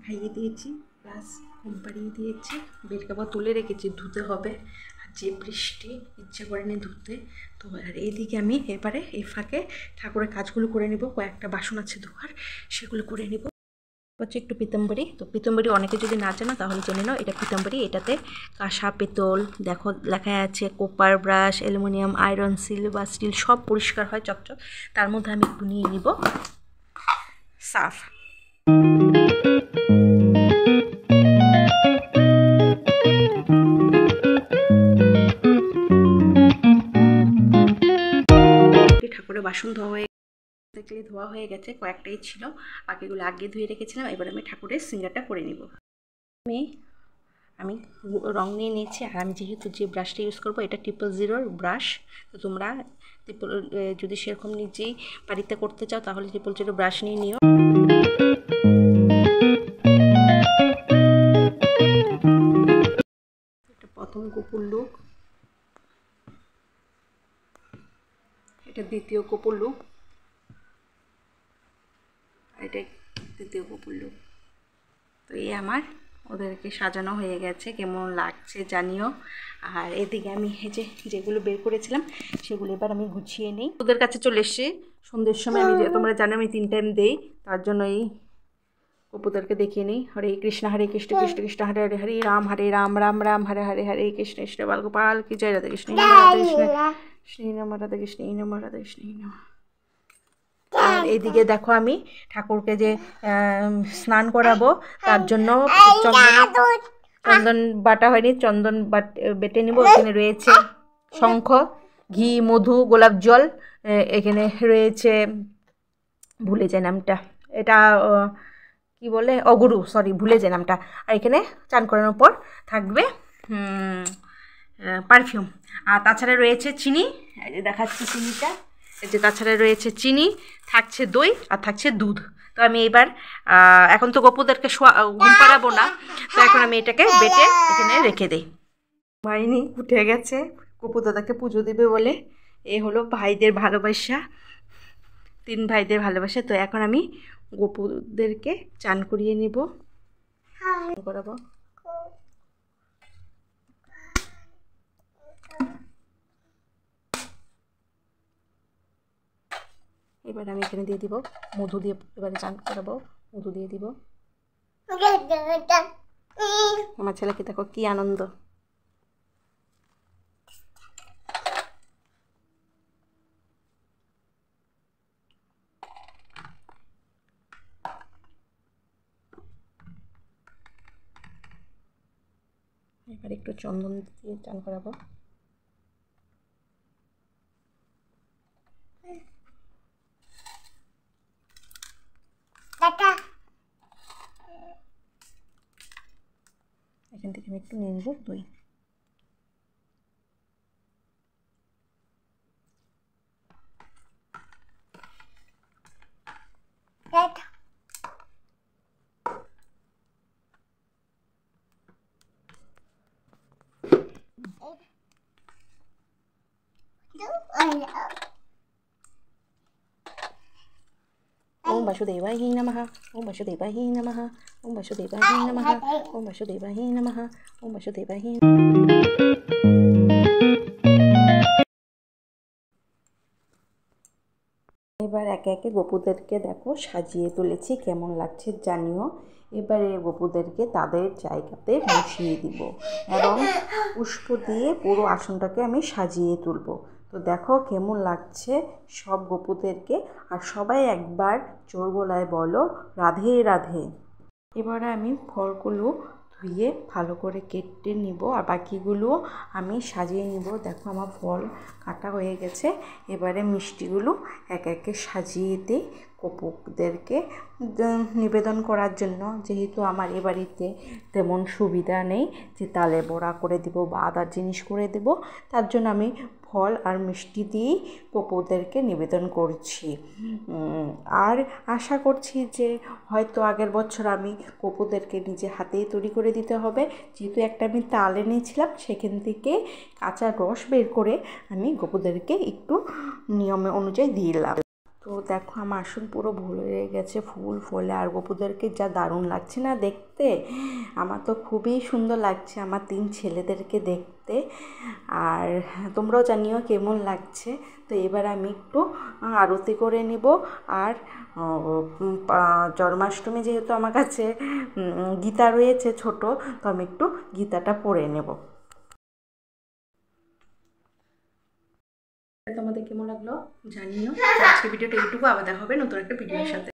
খাইয়ে দিয়েছি, প্লাস ঘুম পাড়িয়ে দিয়েছি। বেড কাপড় তুলে রেখেছি, ধুতে হবে। আর যে বৃষ্টি, ইচ্ছে করেনি ধুতে। তো আর এইদিকে আমি এবারে এই ফাঁকে ঠাকুরের কাজগুলো করে নিব। কয়েকটা বাসন আছে ধোয়ার, সেগুলো করে নিব। হচ্ছে একটু পিতাম্বরী। তো পিতাম্বরী অনেকে যদি না জানো তাহলে জেনে নাও, এটা পিতাম্বরী। এটাতে কাঁসা, পেতল, দেখো লেখা আছে copper, brass, aluminium, iron, silver, steel সব পরিষ্কার হয় চকচক। তার মধ্যে আমি একটু নিয়ে নিব সার্ফ। ঠাকুরের বাসন ধোয়া হয়ে গেছে, কয়েকটাই ছিল, বাকিগুলো আগে ধুয়ে রেখেছিলাম। এবার আমি ঠাকুরের সিঙ্গারটা করে নিব। আমি রং নিয়ে নিয়েছি। আর আমি যেহেতু যে ব্রাশটা ইউজ করবো এটা 000 ব্রাশ। তো তোমরা যদি সেরকম নিজেই বাড়িতে করতে চাও তাহলে 000 ব্রাশ নিয়ে নিও। এটা প্রথম কপুর লুক, এটা দ্বিতীয় কপুর লুক, এটা তৃতীয় কপুর লুক। তো এই আমার ওদেরকে সাজানো হয়ে গেছে, কেমন লাগছে জানিও। আর এদিকে আমি যেগুলো বের করেছিলাম সেগুলো এবার আমি গুছিয়ে নিই। ওদের কাছে চলে এসছি সন্ধ্যের সময়। আমি তোমরা জানো আমি 3 টাইম দেই, তার জন্য এই কপুদেরকে দেখিয়ে নিই। হরে কৃষ্ণ হরে কৃষ্ণ কৃষ্ণ কৃষ্ণ হরে হরে, হরে রাম রাম রাম হরে হরে, হরে কৃষ্ণ কৃষ্ণ বালগোপাল কি জয়, রাধে কৃষ্ণ রাধে কৃষ্ণ, শ্রী নম রাধে কৃষ্ণ নম রাধে কৃষ্ণ নম। আর এইদিকে দেখো আমি ঠাকুরকে যে স্নান করাবো তার জন্য চন্দন বাটা হয়নি, চন্দন বেটে নিব। এখানে রয়েছে শঙ্খ, ঘি, মধু, গোলাপ জল। এখানে রয়েছে, ভুলে যায় নামটা, এটা কি বলে, অগুরু, সরি ভুলে যায় নামটা। আর এখানে চান করানোর পর থাকবে পারফিউম। আর তাছাড়া রয়েছে চিনি, দেখাচ্ছি চিনিটা। যে তাছাড়া রয়েছে চিনি, থাকছে দই, আর থাকছে দুধ। তো আমি এবার এখন তো গপুদেরকে ঘুম পাড়াবো না, তো এখন আমি এটাকে বেটে এখানে রেখে দিই। মাইনি উঠে গেছে গপু দাদাকে পুজো দেবে বলে। এ হলো ভাইদের ভালোবাসা, 3 ভাইদের ভালোবাসা। তো এখন আমি গপুদেরকে চান করিয়ে নিব, করাবো। এবার আমি এখানে দিয়ে দিব মধু দিয়ে, এবারে চান করাবো, মধু দিয়ে দিব। আমার ছেলেকে দেখো কি আনন্দ। এবার একটু চন্দন দিয়ে চান করাবো। এখান থেকে আমি একটু নিয়ে নেব দই। ओम वासुदेवाय नमः, ओम वासुदेवाय नमः, ओम वासुदेवाय नमः, ओम वासुदेवाय नमः, ओम वासुदेवाय। এবার একে একে গপুদেরকে দেখো সাজিয়ে তুলেছি, কেমন লাগছে জানিও। এবারে গপুদেরকে তাদের জায়গাতে বসিয়ে দিব এবং পুষ্প দিয়ে পুরো আসনটাকে আমি সাজিয়ে তুলব। তো দেখো কেমন লাগছে সব গপুদেরকে। আর সবাই একবার জোর গলায় বলো রাধে রাধে। এবারে আমি ফলগুলো ধুয়ে ভালো করে কেটে নিব, আর বাকিগুলো আমি সাজিয়ে নিব। দেখো আমার ফল কাটা হয়ে গেছে। এবারে মিষ্টিগুলো একে একে সাজিয়ে দিই গপুদেরকে নিবেদন করার জন্য। যেহেতু আমার এ বাড়িতে তেমন সুবিধা নেই যে তালে বড়া করে দেব বা আদার জিনিস করে দেব, তার জন্য আমি ফল আর মিষ্টি দিয়েই গপুদেরকে নিবেদন করছি। আর আশা করছি যে হয়তো আগের বছর আমি গপুদেরকে নিজে হাতেই তৈরি করে দিতে হবে। যেহেতু একটা আমি তাল এনেছিলাম, সেখান থেকে কাঁচা রস বের করে আমি গপুদেরকে একটু নিয়মে অনুযায়ী দিলাম। তো দেখো আমার আসন পুরো ভরে গেছে ফুল ফলে, আর গপুদেরকে যা দারুণ লাগছে না দেখতে। আমার তো খুবই সুন্দর লাগছে আমার 3 ছেলেদেরকে দেখতে। আর তোমরাও জানিও কেমন লাগছে। তো এবার আমি একটু আরতি করে নেব। আর জন্মাষ্টমী যেহেতু আমার কাছে গীতা রয়েছে ছোট, তো আমি একটু গীতাটা পড়ে নেব। তোমাদের কেমন লাগলো জানিও। আজকে ভিডিওটা এইটুকু, আবার দেখা হবে নতুন একটা ভিডিওর সাথে।